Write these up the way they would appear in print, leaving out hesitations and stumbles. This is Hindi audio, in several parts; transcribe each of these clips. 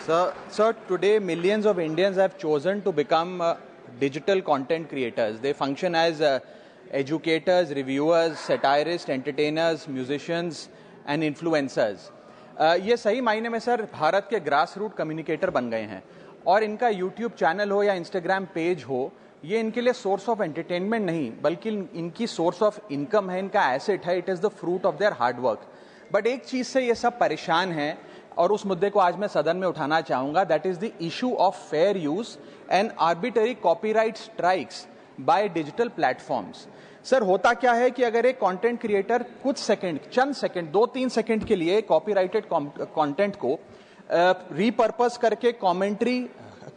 Sir, today millions of Indians have chosen to become digital content creators. They function as educators, reviewers, satirists, entertainers, musicians and influencers. ये सही मायने में सर भारत के ग्रास रूट कम्युनिकेटर बन गए हैं और इनका यूट्यूब चैनल हो या इंस्टाग्राम पेज हो, ये इनके लिए सोर्स ऑफ एंटरटेनमेंट नहीं बल्कि इनकी सोर्स ऑफ इनकम है, इनका एसेट है. It is the fruit of their hard work. But एक चीज़ से ये सब परेशान हैं और उस मुद्दे को आज मैं सदन में उठाना चाहूँगा. That is the issue of fair use and arbitrary copyright strikes by digital platforms. Sir होता क्या है कि अगर एक कंटेंट क्रिएटर कुछ सेकंड, चंद सेकंड, 2-3 सेकंड के लिए कॉपीराइटेड कंटेंट को रीपर्पस करके कमेंट्री,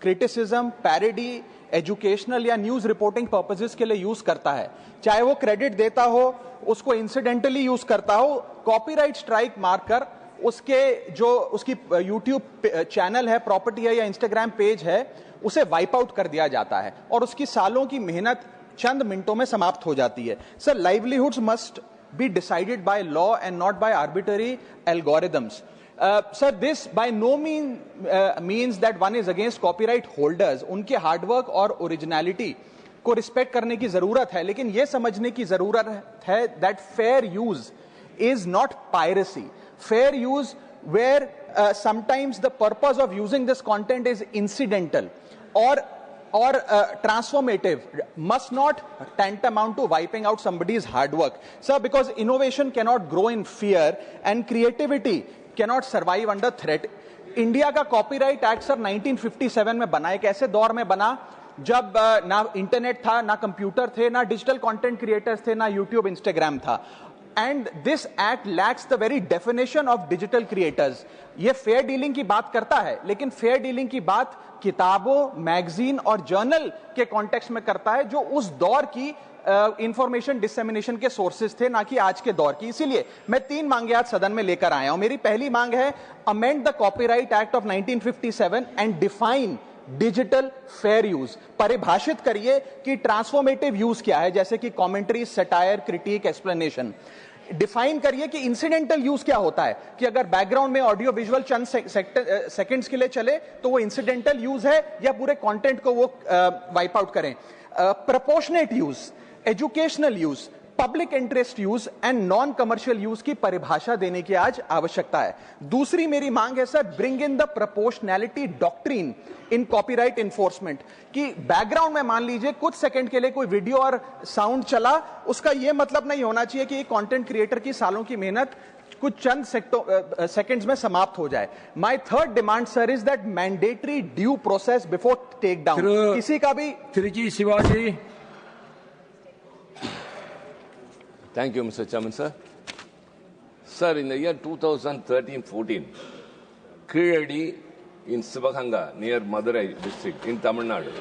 क्रिटिसिज्म, पैरोडी, एजुकेशनल या न्यूज रिपोर्टिंग पर्पसेस के लिए यूज करता है, चाहे वो क्रेडिट देता हो, उसको इंसिडेंटली यूज करता हो, कॉपीराइट स्ट्राइक मारकर उसके जो उसकी यूट्यूब चैनल है, प्रॉपर्टी है या इंस्टाग्राम पेज है, उसे वाइप आउट कर दिया जाता है और उसकी सालों की मेहनत चंद मिनटों में समाप्त हो जाती है. Sir, livelihoods must be decided by law and not by arbitrary algorithms. Sir, this by no means that one is against copyright holders. उनके हार्डवर्क और ओरिजिनलिटी को रिस्पेक्ट करने की जरूरत है, लेकिन यह समझने की जरूरत है that fair use is not piracy. Fair use where sometimes the purpose of using this content is incidental or transformative must not tantamount to wiping out somebody's hard work. Sir, because innovation cannot grow in fear and creativity cannot survive under threat. India का कॉपीराइट एक्ट सर 1957 में बना. एक ऐसे दौर में बना जब ना इंटरनेट था, ना कंप्यूटर थे, ना डिजिटल कंटेंट क्रिएटर्स थे, ना यूट्यूब, इंस्टाग्राम था. And this act lakhs the very definition of digital creators. ये फेयर डीलिंग की बात करता है, लेकिन फेयर डीलिंग की बात किताबों, मैगजीन और जर्नल के कॉन्टेक्स्ट में करता है, जो उस दौर की इंफॉर्मेशन डिसेमिनेशन के सोर्सेज थे, ना कि आज के दौर की. इसीलिए मैं 3 मांगे आज सदन में लेकर आया हूं. मेरी पहली मांग है, amend the copyright act of 1957 and define digital fair use. परिभाषित करिए कि ट्रांसफॉर्मेटिव यूज क्या है, जैसे कि commentary, satire, critic, explanation. Define करिए कि इंसिडेंटल यूज क्या होता है, कि अगर बैकग्राउंड में ऑडियो विजुअल चंद सेकंड्स के लिए चले तो वो इंसिडेंटल यूज है या पूरे कंटेंट को वो वाइप आउट करें. Proportionate use, educational use, public interest use and non commercial use की परिभाषा देने की आज आवश्यकता है. दूसरी मेरी मांग है sir, bring in the proportionality doctrine in copyright enforcement. कि बैकग्राउंड में मान लीजिए कुछ सेकंड के लिए कोई वीडियो और साउंड चला, उसका यह मतलब नहीं होना चाहिए कि कंटेंट क्रिएटर की सालों की मेहनत कुछ चंद सेकंड्स में समाप्त हो जाए. My third demand sir is that mandatory due process before take down. किसी का भी Triji Shivaji. Thank you, Mr. Chairman, sir. Sir, in the year 2013-14, Kiradi in Sivaganga, near Madurai district in Tamil Nadu,